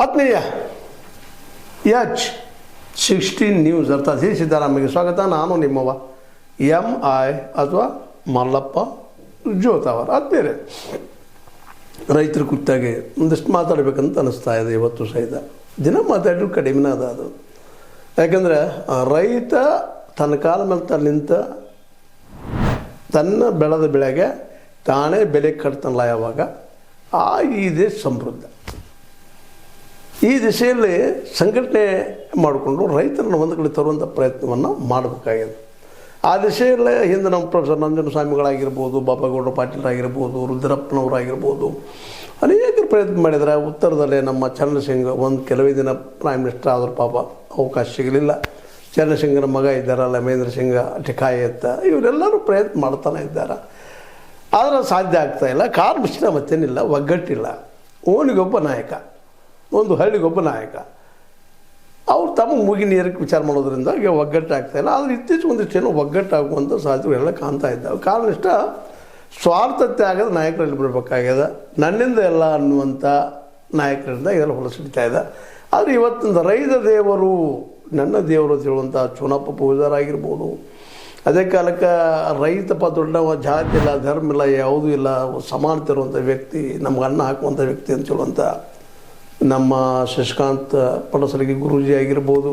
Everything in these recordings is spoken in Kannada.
ಆತ್ಮೀಯ H16 ನ್ಯೂಸ್ ಅರ್ಥಾತ್ ಸಿ ಸಿದ್ದರಾಮಯ್ಯಗೆ ಸ್ವಾಗತ. ನಾನು ನಿಮ್ಮವ MI ಅಥವಾ ಮಲ್ಲಪ್ಪ ಜೋತಾವರ್. ಆತ್ಮೀಯರೇ, ರೈತರ ಕುರಿತಾಗಿ ಒಂದಿಷ್ಟು ಮಾತಾಡಬೇಕಂತ ಅನ್ನಿಸ್ತಾ ಇದೆ. ಇವತ್ತು ಸಹಿತ ದಿನ ಮಾತಾಡಿದ್ರು ಕಡಿಮೆನೇ ಅದು. ಯಾಕಂದರೆ ರೈತ ತನ್ನ ಕಾಲ ಮೇಲೆ ತಾನು ನಿಂತ ತನ್ನ ಬೆಳೆದ ಬೆಳೆಗೆ ತಾನೇ ಬೆಲೆ ಕಟ್ತಾನಲ್ಲ ಯಾವಾಗ ಈ ದೇಶ ಸಮೃದ್ಧ. ಈ ದಿಶೆಯಲ್ಲಿ ಸಂಘಟನೆ ಮಾಡಿಕೊಂಡು ರೈತರನ್ನು ಒಂದು ಕಡೆ ತರುವಂಥ ಪ್ರಯತ್ನವನ್ನು ಮಾಡಬೇಕಾಗಿದೆ. ಆ ದಿಶೆಯಲ್ಲೇ ಹಿಂದೆ ನಮ್ಮ ಪ್ರೊಫೆಸರ್ ನಂಜನ ಸ್ವಾಮಿಗಳಾಗಿರ್ಬೋದು, ಬಾಬಾಗೌಡ ಪಾಟೀಲರಾಗಿರ್ಬೋದು, ರುದ್ರಪ್ಪನವರಾಗಿರ್ಬೋದು ಅನೇಕರು ಪ್ರಯತ್ನ ಮಾಡಿದ್ದಾರೆ. ಉತ್ತರದಲ್ಲೇ ನಮ್ಮ ಚರಣಸಿಂಗ್ ಒಂದು ಕೆಲವೇ ದಿನ ಪ್ರೈಮ್ ಮಿನಿಸ್ಟರ್ ಆದರೂ ಪಾಪ ಅವಕಾಶ ಸಿಗಲಿಲ್ಲ. ಚರಣಸಿಂಗನ ಮಗ ಇದ್ದಾರಲ್ಲ ಮಹೇಂದ್ರ ಸಿಂಗ್ ಟಿಕಾಯತ್ತ, ಇವರೆಲ್ಲರೂ ಪ್ರಯತ್ನ ಮಾಡ್ತಾನೆ ಇದ್ದಾರೆ. ಆದರೆ ಸಾಧ್ಯ ಆಗ್ತಾಯಿಲ್ಲ. ಕಾರಣ ವಿಷಯ ಮತ್ತೇನಿಲ್ಲ, ಒಗ್ಗಟ್ಟಿಲ್ಲ. ಓಣಿಗೊಬ್ಬ ನಾಯಕ, ಒಂದು ಹಳ್ಳಿಗೊಬ್ಬ ನಾಯಕ, ಅವ್ರು ತಮ್ಮ ಮುಗಿ ನೀರಕ್ಕೆ ವಿಚಾರ ಮಾಡೋದ್ರಿಂದ ಈಗ ಒಗ್ಗಟ್ಟಾಗ್ತಾಯಿಲ್ಲ. ಆದರೆ ಇತ್ತೀಚೆಗೆ ಒಂದಿಷ್ಟೇನೋ ಒಗ್ಗಟ್ಟಾಗುವಂಥ ಸಾಧ್ಯತೆಗಳೆಲ್ಲ ಕಾಣ್ತಾ ಇದ್ದಾವೆ. ಕಾರಣ ಇಷ್ಟ ಸ್ವಾರ್ಥ ತ್ಯಾಗದ ನಾಯಕರಲ್ಲಿ ಬಿಡಬೇಕಾಗ್ಯದ. ನನ್ನಿಂದ ಎಲ್ಲ ಅನ್ನುವಂಥ ನಾಯಕರಿಂದ ಇದೆಲ್ಲ ಹೊಲಸಿಡ್ತಾ ಇದೆ. ಆದರೆ ಇವತ್ತಿನ ರೈತ ದೇವರು ನನ್ನ ದೇವರು ಅಂತ ಹೇಳುವಂಥ ಚುನಪ್ಪ ಪೂಜಾರಾಗಿರ್ಬೋದು, ಅದೇ ಕಾಲಕ್ಕೆ ರೈತಪ್ಪ ದೊಡ್ಡವ, ಜಾತಿ ಇಲ್ಲ, ಧರ್ಮ ಇಲ್ಲ, ಯಾವುದೂ ಇಲ್ಲ, ಸಮಾನತೆ ಇರುವಂಥ ವ್ಯಕ್ತಿ, ನಮ್ಗೆ ಅನ್ನ ಹಾಕುವಂಥ ವ್ಯಕ್ತಿ ಅಂತ ಹೇಳುವಂಥ ನಮ್ಮ ಶಶಿಕಾಂತ್ ಪಡಸಲಿಗೆ ಗುರೂಜಿ ಆಗಿರ್ಬೋದು,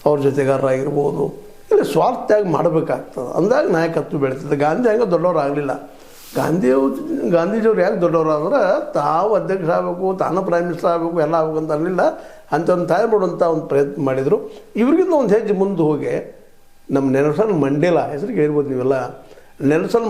ಅವ್ರ ಜೊತೆಗಾರರಾಗಿರ್ಬೋದು, ಇಲ್ಲಿ ಸ್ವಾರ್ಥ್ಯಾಗಿ ಮಾಡಬೇಕಾಗ್ತದೆ. ಅಂದಾಗ ನಾಯಕತ್ವ ಬೆಳೀತದೆ. ಗಾಂಧಿ ಹಂಗೆ ದೊಡ್ಡವರಾಗಲಿಲ್ಲ. ಗಾಂಧೀಜಿಯವ್ರು ಯಾಕೆ ದೊಡ್ಡವರಾದ್ರೆ ತಾವು ಅಧ್ಯಕ್ಷ ಆಗಬೇಕು, ತಾನು ಪ್ರೈಮ್ ಮಿನಿಸ್ಟರ್ ಆಗಬೇಕು, ಎಲ್ಲ ಆಗ್ಬೇಕಂತ ಅನ್ನಲಿಲ್ಲ. ಅಂಥವ್ರನ್ನ ತಾಯಿ ಮಾಡುವಂಥ ಒಂದು ಪ್ರಯತ್ನ ಮಾಡಿದರು. ಇವ್ರಿಗಿಂತ ಒಂದು ಹೆಜ್ಜೆ ಮುಂದೆ ಹೋಗಿ ನಮ್ಮ ನೆಲ್ಸನ್ ಮಂಡೇಲಾ ಹೆಸರಿಗೆ ಹೇಳ್ಬೋದು ನೀವೆಲ್ಲ. ನೆಲ್ಸನ್